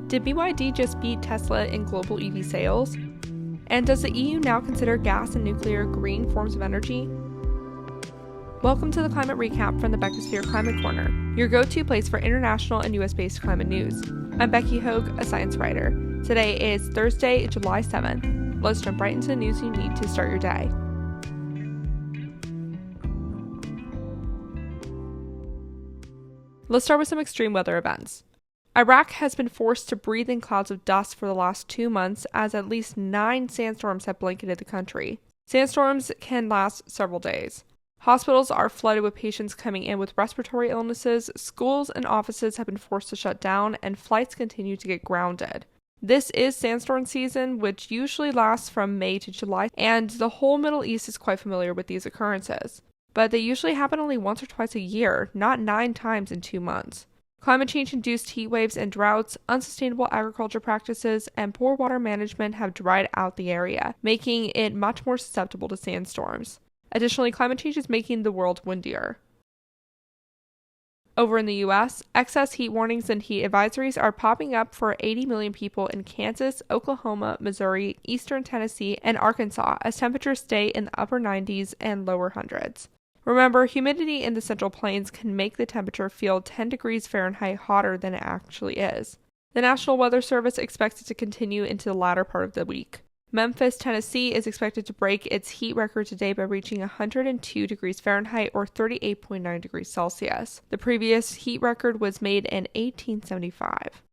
Did BYD just beat Tesla in global EV sales? And does the EU now consider gas and nuclear green forms of energy? Welcome to the Climate Recap from the Beckisphere Climate Corner, your go-to place for international and US-based climate news. I'm Becky Hogue, a science writer. Today is Thursday, July 7th. Let's jump right into the news you need to start your day. Let's start with some extreme weather events. Iraq has been forced to breathe in clouds of dust for the last 2 months as at least 9 sandstorms have blanketed the country. Sandstorms can last several days. Hospitals are flooded with patients coming in with respiratory illnesses, schools and offices have been forced to shut down, and flights continue to get grounded. This is sandstorm season, which usually lasts from May to July, and the whole Middle East is quite familiar with these occurrences. But they usually happen only once or twice a year, not 9 times in 2 months. Climate change-induced heat waves and droughts, unsustainable agriculture practices, and poor water management have dried out the area, making it much more susceptible to sandstorms. Additionally, climate change is making the world windier. Over in the US, excess heat warnings and heat advisories are popping up for 80 million people in Kansas, Oklahoma, Missouri, eastern Tennessee, and Arkansas as temperatures stay in the upper 90s and lower hundreds. Remember, humidity in the Central Plains can make the temperature feel 10 degrees Fahrenheit hotter than it actually is. The National Weather Service expects it to continue into the latter part of the week. Memphis, Tennessee is expected to break its heat record today by reaching 102 degrees Fahrenheit or 38.9 degrees Celsius. The previous heat record was made in 1875.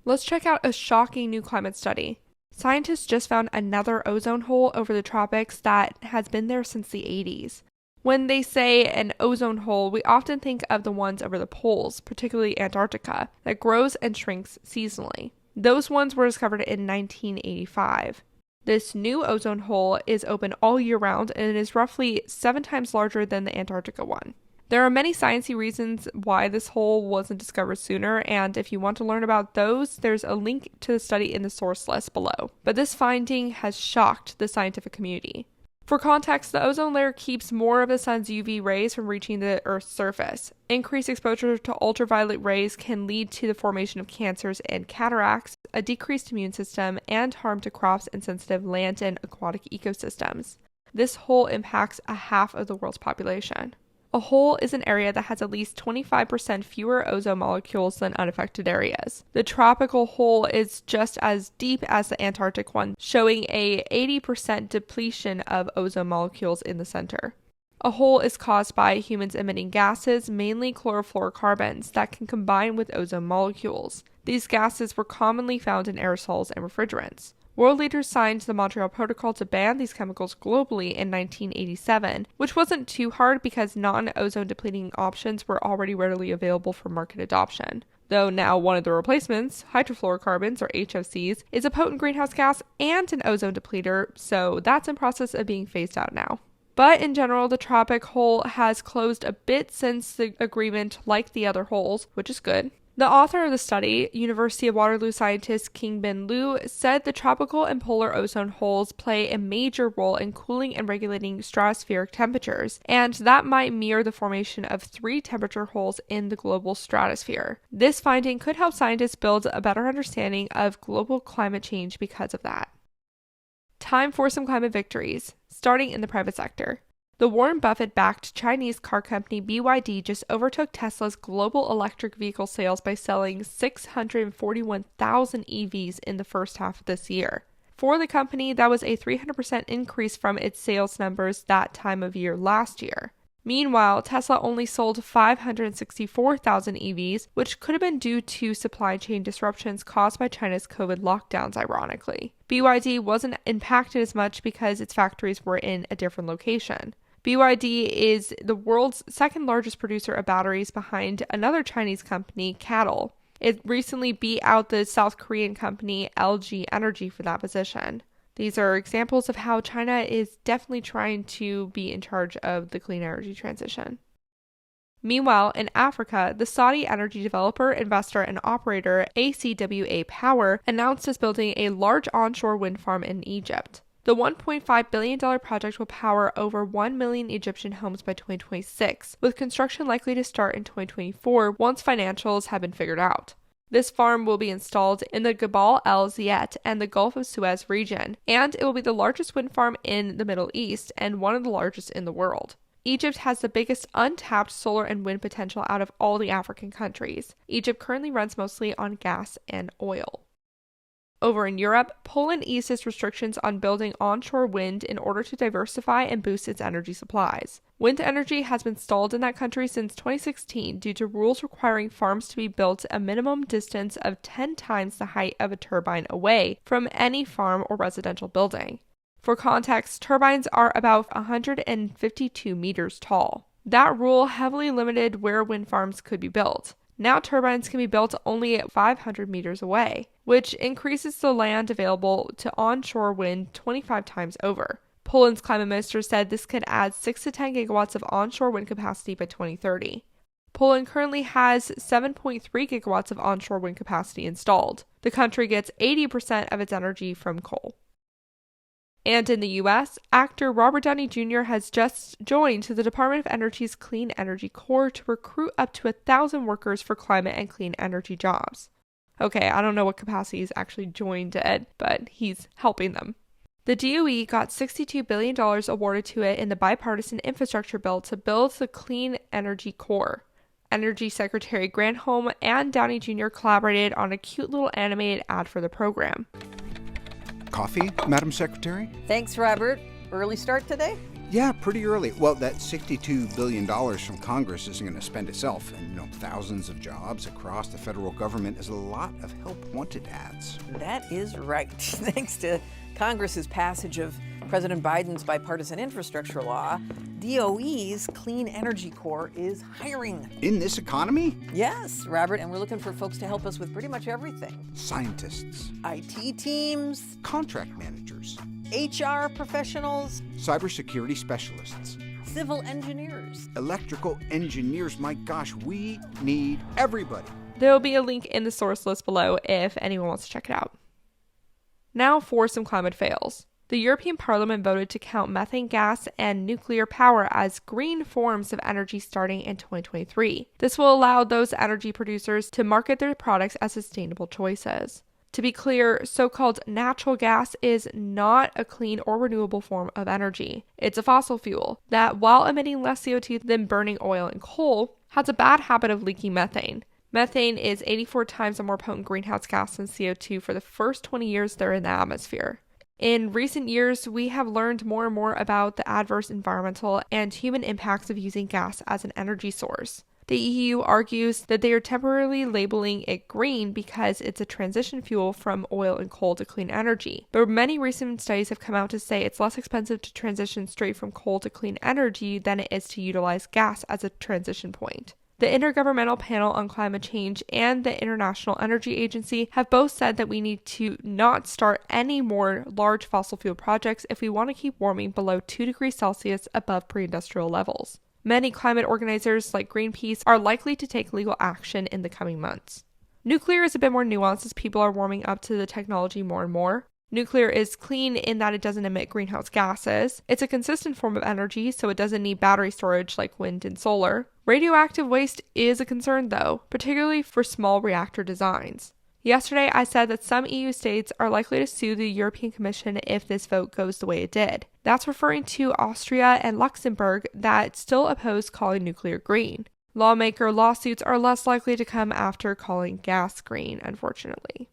Let's check out a shocking new climate study. Scientists just found another ozone hole over the tropics that has been there since the 80s. When they say an ozone hole, we often think of the ones over the poles, particularly Antarctica, that grows and shrinks seasonally. Those ones were discovered in 1985. This new ozone hole is open all year round and it is roughly 7 times larger than the Antarctica one. There are many sciencey reasons why this hole wasn't discovered sooner, and if you want to learn about those, there's a link to the study in the source list below. But this finding has shocked the scientific community. For context, the ozone layer keeps more of the sun's UV rays from reaching the Earth's surface. Increased exposure to ultraviolet rays can lead to the formation of cancers and cataracts, a decreased immune system, and harm to crops and sensitive land and aquatic ecosystems. This hole impacts a half of the world's population. A hole is an area that has at least 25% fewer ozone molecules than unaffected areas. The tropical hole is just as deep as the Antarctic one, showing a 80% depletion of ozone molecules in the center. A hole is caused by humans emitting gases, mainly chlorofluorocarbons, that can combine with ozone molecules. These gases were commonly found in aerosols and refrigerants. World leaders signed the Montreal Protocol to ban these chemicals globally in 1987, which wasn't too hard because non-ozone depleting options were already readily available for market adoption. Though now one of the replacements, hydrofluorocarbons or HFCs, is a potent greenhouse gas and an ozone depleter, so that's in process of being phased out now. But in general, the tropic hole has closed a bit since the agreement, like the other holes, which is good. The author of the study, University of Waterloo scientist Qingbin Liu, said the tropical and polar ozone holes play a major role in cooling and regulating stratospheric temperatures, and that might mirror the formation of 3 temperature holes in the global stratosphere. This finding could help scientists build a better understanding of global climate change because of that. Time for some climate victories, starting in the private sector. The Warren Buffett-backed Chinese car company BYD just overtook Tesla's global electric vehicle sales by selling 641,000 EVs in the first half of this year. For the company, that was a 300% increase from its sales numbers that time of year last year. Meanwhile, Tesla only sold 564,000 EVs, which could have been due to supply chain disruptions caused by China's COVID lockdowns, ironically. BYD wasn't impacted as much because its factories were in a different location. BYD is the world's second largest producer of batteries behind another Chinese company, CATL. It recently beat out the South Korean company LG Energy for that position. These are examples of how China is definitely trying to be in charge of the clean energy transition. Meanwhile, in Africa, the Saudi energy developer, investor, and operator ACWA Power announced it's building a large onshore wind farm in Egypt. The $1.5 billion project will power over 1 million Egyptian homes by 2026, with construction likely to start in 2024 once financials have been figured out. This farm will be installed in the Jabal el Zayat and the Gulf of Suez region, and it will be the largest wind farm in the Middle East and one of the largest in the world. Egypt has the biggest untapped solar and wind potential out of all the African countries. Egypt currently runs mostly on gas and oil. Over in Europe, Poland eased its restrictions on building onshore wind in order to diversify and boost its energy supplies. Wind energy has been stalled in that country since 2016 due to rules requiring farms to be built a minimum distance of 10 times the height of a turbine away from any farm or residential building. For context, turbines are about 152 meters tall. That rule heavily limited where wind farms could be built. Now turbines can be built only at 500 meters away, which increases the land available to onshore wind 25 times over. Poland's climate minister said this could add 6 to 10 gigawatts of onshore wind capacity by 2030. Poland currently has 7.3 gigawatts of onshore wind capacity installed. The country gets 80% of its energy from coal. And in the U.S., actor Robert Downey Jr. has just joined the Department of Energy's Clean Energy Corps to recruit up to 1,000 workers for climate and clean energy jobs. Okay, I don't know what capacity he's actually joined it, but he's helping them. The DOE got $62 billion awarded to it in the bipartisan infrastructure bill to build the Clean Energy Corps. Energy Secretary Granholm and Downey Jr. collaborated on a cute little animated ad for the program. Coffee, Madam Secretary? Thanks, Robert. Early start today? Yeah, pretty early. Well, that $62 billion from Congress isn't going to spend itself. And, thousands of jobs across the federal government is a lot of help-wanted ads. That is right. Thanks to Congress's passage of President Biden's bipartisan infrastructure law, DOE's Clean Energy Corps is hiring. In this economy? Yes, Robert, and we're looking for folks to help us with pretty much everything. Scientists. IT teams. Contract managers. HR professionals. Cybersecurity specialists. Civil engineers. Electrical engineers. My gosh, we need everybody. There will be a link in the source list below if anyone wants to check it out. Now for some climate fails. The European Parliament voted to count methane gas and nuclear power as green forms of energy starting in 2023. This will allow those energy producers to market their products as sustainable choices. To be clear, so-called natural gas is not a clean or renewable form of energy. It's a fossil fuel that, while emitting less CO2 than burning oil and coal, has a bad habit of leaking methane. Methane is 84 times a more potent greenhouse gas than CO2 for the first 20 years they're in the atmosphere. In recent years, we have learned more and more about the adverse environmental and human impacts of using gas as an energy source. The EU argues that they are temporarily labeling it green because it's a transition fuel from oil and coal to clean energy. But many recent studies have come out to say it's less expensive to transition straight from coal to clean energy than it is to utilize gas as a transition point. The Intergovernmental Panel on Climate Change and the International Energy Agency have both said that we need to not start any more large fossil fuel projects if we want to keep warming below 2 degrees Celsius above pre-industrial levels. Many climate organizers like Greenpeace are likely to take legal action in the coming months. Nuclear is a bit more nuanced as people are warming up to the technology more and more. Nuclear is clean in that it doesn't emit greenhouse gases. It's a consistent form of energy, so it doesn't need battery storage like wind and solar. Radioactive waste is a concern, though, particularly for small reactor designs. Yesterday, I said that some EU states are likely to sue the European Commission if this vote goes the way it did. That's referring to Austria and Luxembourg that still oppose calling nuclear green. Lawmaker lawsuits are less likely to come after calling gas green, unfortunately.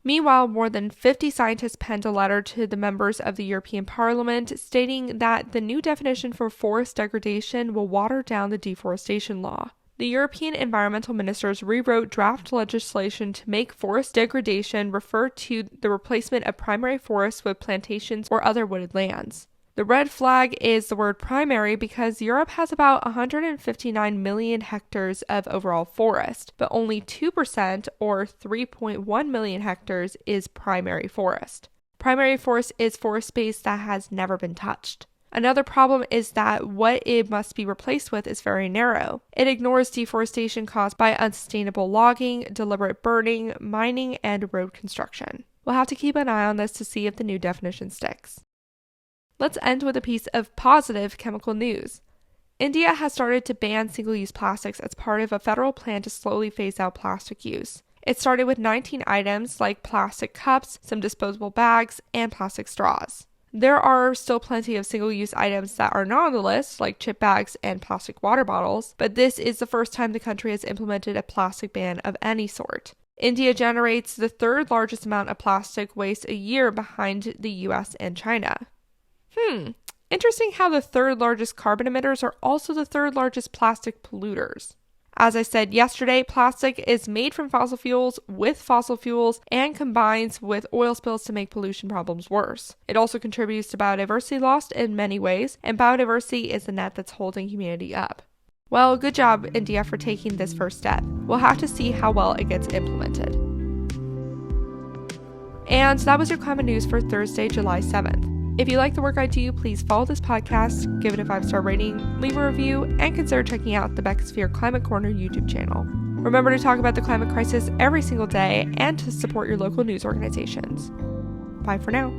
Meanwhile, more than 50 scientists penned a letter to the members of the European Parliament stating that the new definition for forest degradation will water down the deforestation law. The European environmental ministers rewrote draft legislation to make forest degradation refer to the replacement of primary forests with plantations or other wooded lands. The red flag is the word primary because Europe has about 159 million hectares of overall forest, but only 2% or 3.1 million hectares is primary forest. Primary forest is forest space that has never been touched. Another problem is that what it must be replaced with is very narrow. It ignores deforestation caused by unsustainable logging, deliberate burning, mining, and road construction. We'll have to keep an eye on this to see if the new definition sticks. Let's end with a piece of positive chemical news. India has started to ban single-use plastics as part of a federal plan to slowly phase out plastic use. It started with 19 items like plastic cups, some disposable bags, and plastic straws. There are still plenty of single-use items that are not on the list, like chip bags and plastic water bottles, but this is the first time the country has implemented a plastic ban of any sort. India generates the third largest amount of plastic waste a year behind the US and China. Interesting how the third largest carbon emitters are also the third largest plastic polluters. As I said yesterday, plastic is made from fossil fuels with fossil fuels and combines with oil spills to make pollution problems worse. It also contributes to biodiversity loss in many ways, and biodiversity is the net that's holding humanity up. Well, good job, India, for taking this first step. We'll have to see how well it gets implemented. And that was your climate news for Thursday, July 7th. If you like the work I do, please follow this podcast, give it a 5-star rating, leave a review, and consider checking out the Beckisphere Climate Corner YouTube channel. Remember to talk about the climate crisis every single day and to support your local news organizations. Bye for now.